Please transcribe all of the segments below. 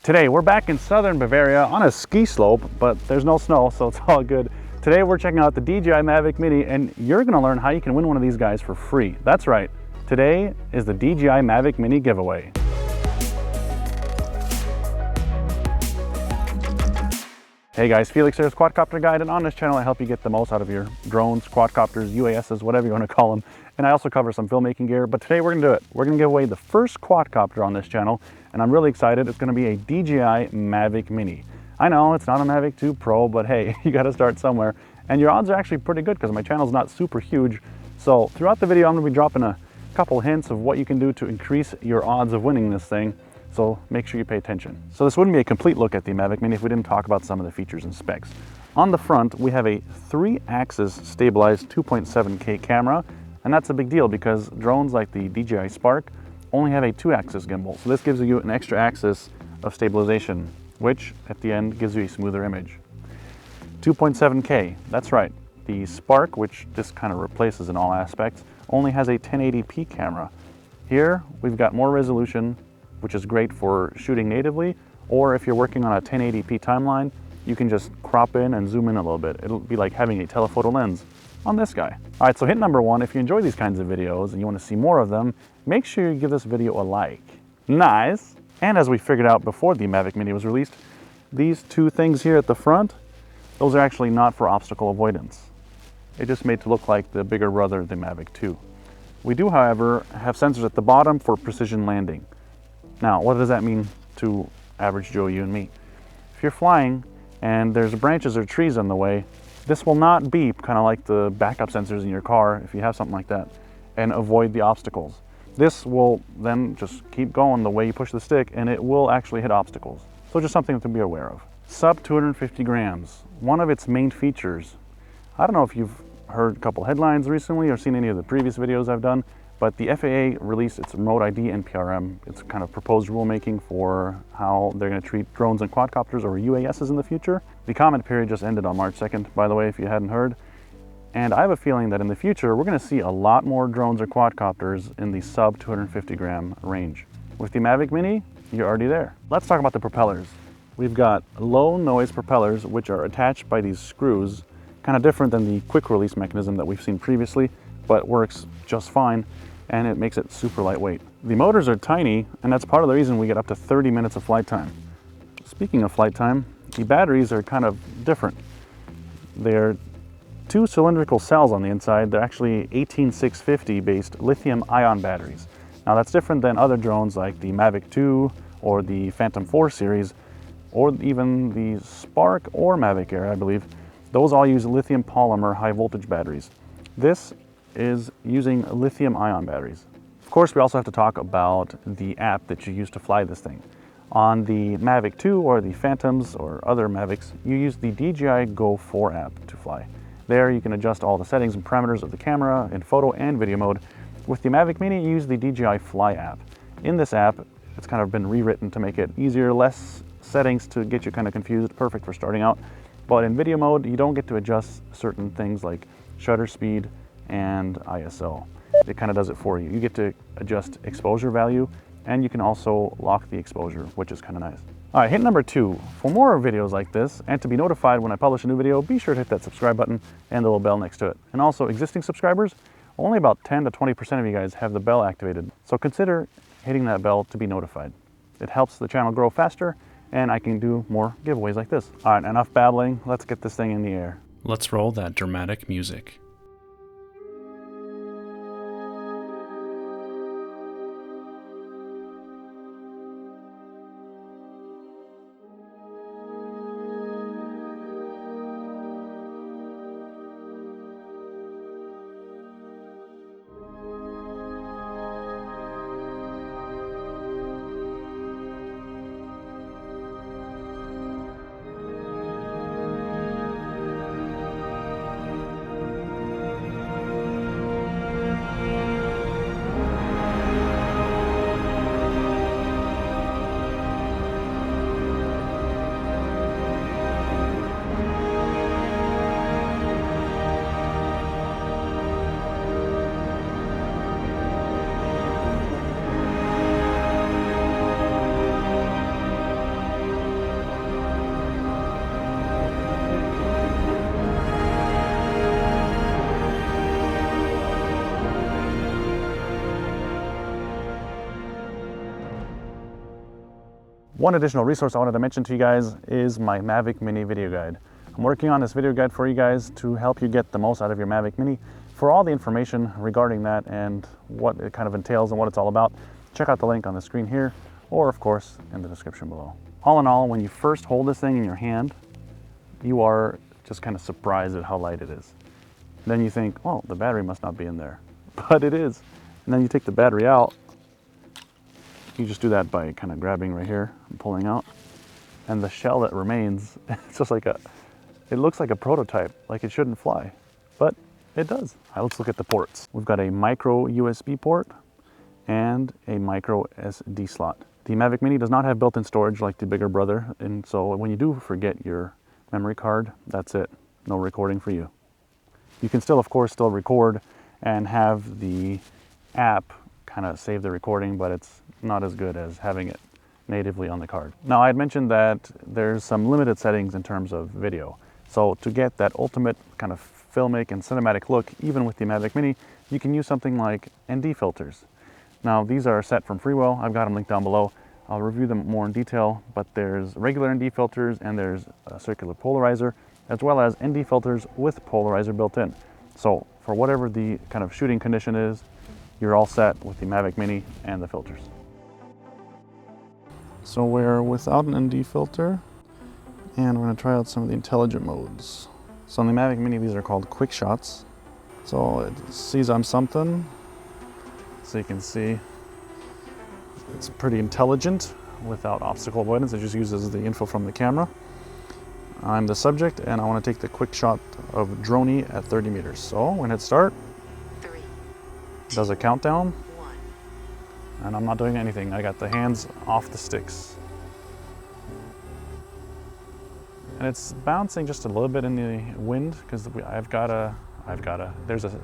Today we're back in southern Bavaria on a ski slope, but there's no snow, so it's all good. Today we're checking out the DJI Mavic Mini, and you're gonna learn how you can win one of these guys for free. That's right, today is the DJI Mavic Mini Giveaway. Hey guys, Felix here, Quadcopterguide, and on this channel I help you get the most out of your drones, quadcopters, UASs, whatever you want to call them. And I also cover some filmmaking gear, but today we're going to do it. We're going to give away the first quadcopter on this channel, and I'm really excited. It's going to be a DJI Mavic Mini. I know it's not a Mavic 2 Pro, but hey, you got to start somewhere. And your odds are actually pretty good because my channel's not super huge. So throughout the video I'm going to be dropping a couple hints of what you can do to increase your odds of winning this thing. So make sure you pay attention. So this wouldn't be a complete look at the Mavic Mini if we didn't talk about some of the features and specs. On the front, we have a 3-axis stabilized 2.7K camera, and that's a big deal because drones like the DJI Spark only have a 2-axis gimbal. So this gives you an extra axis of stabilization, which at the end gives you a smoother image. 2.7K, that's right. The Spark, which this kind of replaces in all aspects, only has a 1080p camera. Here, we've got more resolution, which is great for shooting natively, or if you're working on a 1080p timeline, you can just crop in and zoom in a little bit. It'll be like having a telephoto lens on this guy. All right, so hint number 1, if you enjoy these kinds of videos and you want to see more of them, make sure you give this video a like. Nice. And as we figured out before the Mavic Mini was released, these two things here at the front, those are actually not for obstacle avoidance. It just made to look like the bigger brother, the Mavic 2. We do, however, have sensors at the bottom for precision landing. Now, what does that mean to average Joe, you and me? If you're flying and there's branches or trees on the way, this will not beep, kind of like the backup sensors in your car, if you have something like that, and avoid the obstacles. This will then just keep going the way you push the stick, and it will actually hit obstacles. So just something to be aware of. Sub 250 grams, one of its main features. I don't know if you've heard a couple headlines recently or seen any of the previous videos I've done, but the FAA released its Remote ID NPRM. It's kind of proposed rulemaking for how they're going to treat drones and quadcopters or UASs in the future. The comment period just ended on March 2nd, by the way, if you hadn't heard. And I have a feeling that in the future, we're going to see a lot more drones or quadcopters in the sub 250 gram range. With the Mavic Mini, you're already there. Let's talk about the propellers. We've got low noise propellers, which are attached by these screws, kind of different than the quick release mechanism that we've seen previously, but works just fine, and it makes it super lightweight. The motors are tiny, and that's part of the reason we get up to 30 minutes of flight time. Speaking of flight time, the batteries are kind of different. They're 2 cylindrical cells on the inside. They're actually 18650 based lithium ion batteries. Now that's different than other drones like the Mavic 2 or the Phantom 4 series, or even the Spark or Mavic Air, I believe. Those all use lithium polymer high voltage batteries. This is using lithium ion batteries. Of course, we also have to talk about the app that you use to fly this thing. On the Mavic 2 or the Phantoms or other Mavics, you use the DJI Go 4 app to fly. There you can adjust all the settings and parameters of the camera in photo and video mode. With the Mavic Mini, you use the DJI Fly app. In this app, it's kind of been rewritten to make it easier, less settings to get you kind of confused, perfect for starting out. But in video mode, you don't get to adjust certain things like shutter speed and ISO. It kind of does it for you. You get to adjust exposure value, and you can also lock the exposure, which is kind of nice. All right, hint number 2. For more videos like this, and to be notified when I publish a new video, be sure to hit that subscribe button and the little bell next to it. And also, existing subscribers, only about 10 to 20% of you guys have the bell activated. So consider hitting that bell to be notified. It helps the channel grow faster, and I can do more giveaways like this. All right, enough babbling. Let's get this thing in the air. Let's roll that dramatic music. One additional resource I wanted to mention to you guys is my Mavic Mini video guide. I'm working on this video guide for you guys to help you get the most out of your Mavic Mini. For all the information regarding that and what it kind of entails and what it's all about, check out the link on the screen here, or of course in the description below. All in all, when you first hold this thing in your hand, you are just kind of surprised at how light it is. Then you think, well, the battery must not be in there, but it is. And then you take the battery out. You just do that by kind of grabbing right here and pulling out. And the shell that remains, it's just like it looks like a prototype, like it shouldn't fly, but it does. All right, let's look at the ports. We've got a micro USB port and a micro SD slot. The Mavic Mini does not have built-in storage like the bigger brother, and so when you do forget your memory card, that's it. No recording for you. You can still, of course, still record and have the app kind of save the recording, but it's not as good as having it natively on the card. Now, I had mentioned that there's some limited settings in terms of video. So to get that ultimate kind of filmic and cinematic look, even with the Mavic Mini, you can use something like ND filters. Now, these are set from Freewell. I've got them linked down below. I'll review them more in detail, but there's regular ND filters and there's a circular polarizer, as well as ND filters with polarizer built in. So for whatever the kind of shooting condition is, you're all set with the Mavic Mini and the filters. So we're without an ND filter, and we're going to try out some of the intelligent modes. So on the Mavic Mini, these are called Quickshots. So it sees I'm something, so you can see it's pretty intelligent without obstacle avoidance. It just uses the info from the camera. I'm the subject, and I want to take the quick shot of droney at 30 meters. So when it start, 3, does a countdown, 1. and I'm not doing anything. I got the hands off the sticks. And it's bouncing just a little bit in the wind because there's a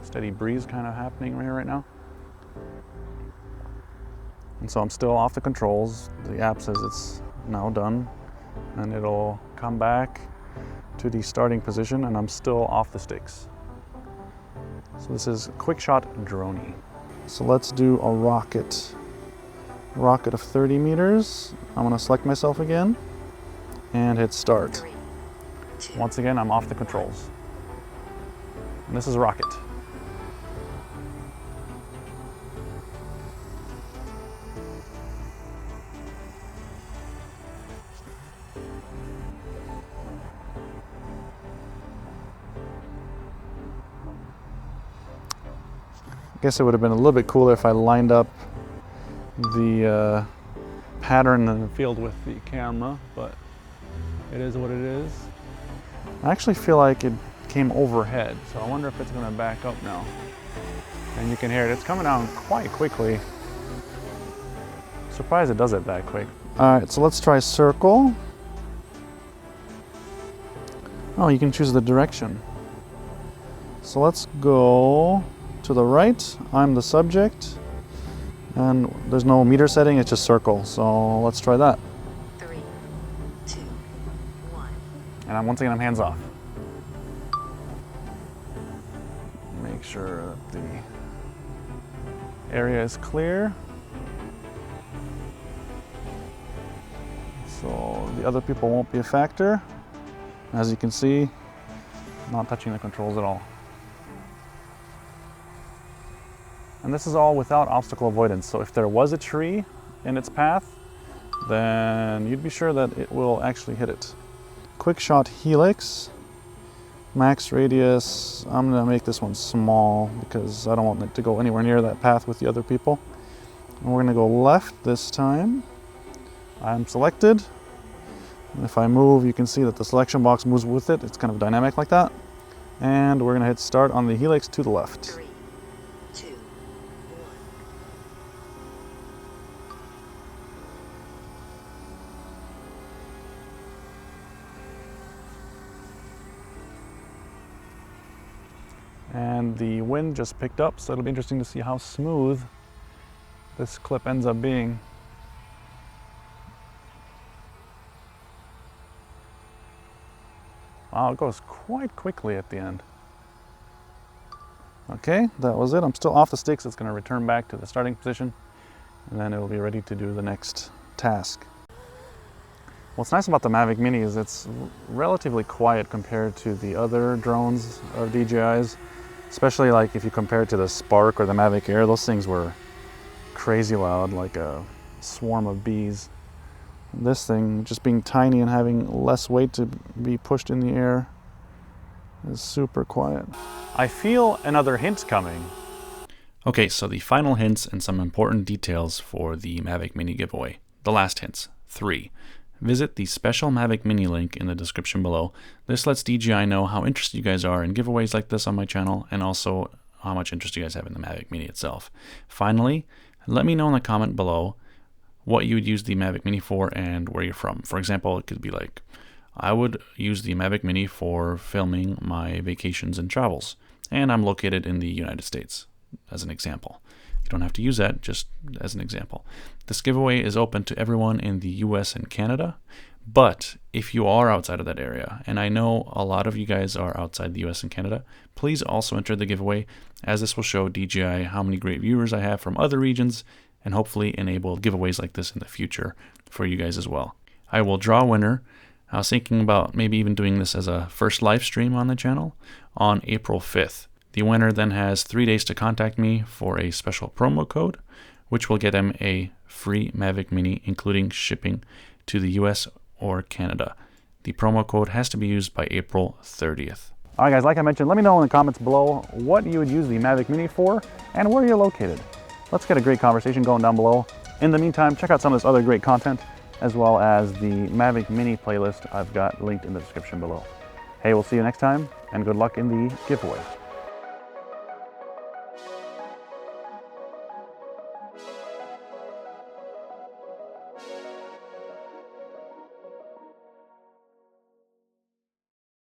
steady breeze kind of happening right here right now. And so I'm still off the controls. The app says it's now done, and it'll come back to the starting position, and I'm still off the sticks. So this is quick shot droney. So let's do a rocket of 30 meters. I'm gonna select myself again and hit start. 3, 2. Once again, I'm off the controls. And this is rocket. I guess it would have been a little bit cooler if I lined up the pattern in the field with the camera, but it is what it is. I actually feel like it came overhead, so I wonder if it's going to back up now. And you can hear it. It's coming down quite quickly. Surprised it does it that quick. All right, so let's try circle. Oh, you can choose the direction. So let's go to the right. I'm the subject, and there's no meter setting, it's just circle. So let's try that. 3, 2, 1. And once again, I'm hands off. Make sure that the area is clear. So the other people won't be a factor. As you can see, I'm not touching the controls at all. And this is all without obstacle avoidance. So if there was a tree in its path, then you'd be sure that it will actually hit it. Quick shot helix, max radius. I'm gonna make this one small because I don't want it to go anywhere near that path with the other people. And we're gonna go left this time. I'm selected. And if I move, you can see that the selection box moves with it. It's kind of dynamic like that. And we're gonna hit start on the helix to the left. 3, 2, 1. And the wind just picked up, so it'll be interesting to see how smooth this clip ends up being. Wow, it goes quite quickly at the end. Okay, that was it. I'm still off the sticks. It's going to return back to the starting position, and then it will be ready to do the next task. What's nice about the Mavic Mini is it's relatively quiet compared to the other drones of DJI's, especially like if you compare it to the Spark or the Mavic Air. Those things were crazy loud, like a swarm of bees. This thing, just being tiny and having less weight to be pushed in the air, is super quiet. I feel another hint coming. Okay, so the final hints and some important details for the Mavic Mini giveaway. The last hints. 3. Visit the special Mavic Mini link in the description below. This lets DJI know how interested you guys are in giveaways like this on my channel, and also how much interest you guys have in the Mavic Mini itself. Finally, let me know in the comment below what you would use the Mavic Mini for and where you're from. For example, it could be like, I would use the Mavic Mini for filming my vacations and travels, and I'm located in the United States, as an example. You don't have to use that, just as an example. This giveaway is open to everyone in the US and Canada, but if you are outside of that area, and I know a lot of you guys are outside the US and Canada, please also enter the giveaway, as this will show DJI how many great viewers I have from other regions, and hopefully enable giveaways like this in the future for you guys as well. I will draw a winner. I was thinking about maybe even doing this as a first live stream on the channel on April 5th. The winner then has 3 days to contact me for a special promo code, which will get them a free Mavic Mini, including shipping to the US or Canada. The promo code has to be used by April 30th. All right, guys, like I mentioned, let me know in the comments below what you would use the Mavic Mini for and where you're located. Let's get a great conversation going down below. In the meantime, check out some of this other great content, as well as the Mavic Mini playlist I've got linked in the description below. Hey, we'll see you next time, and good luck in the giveaway.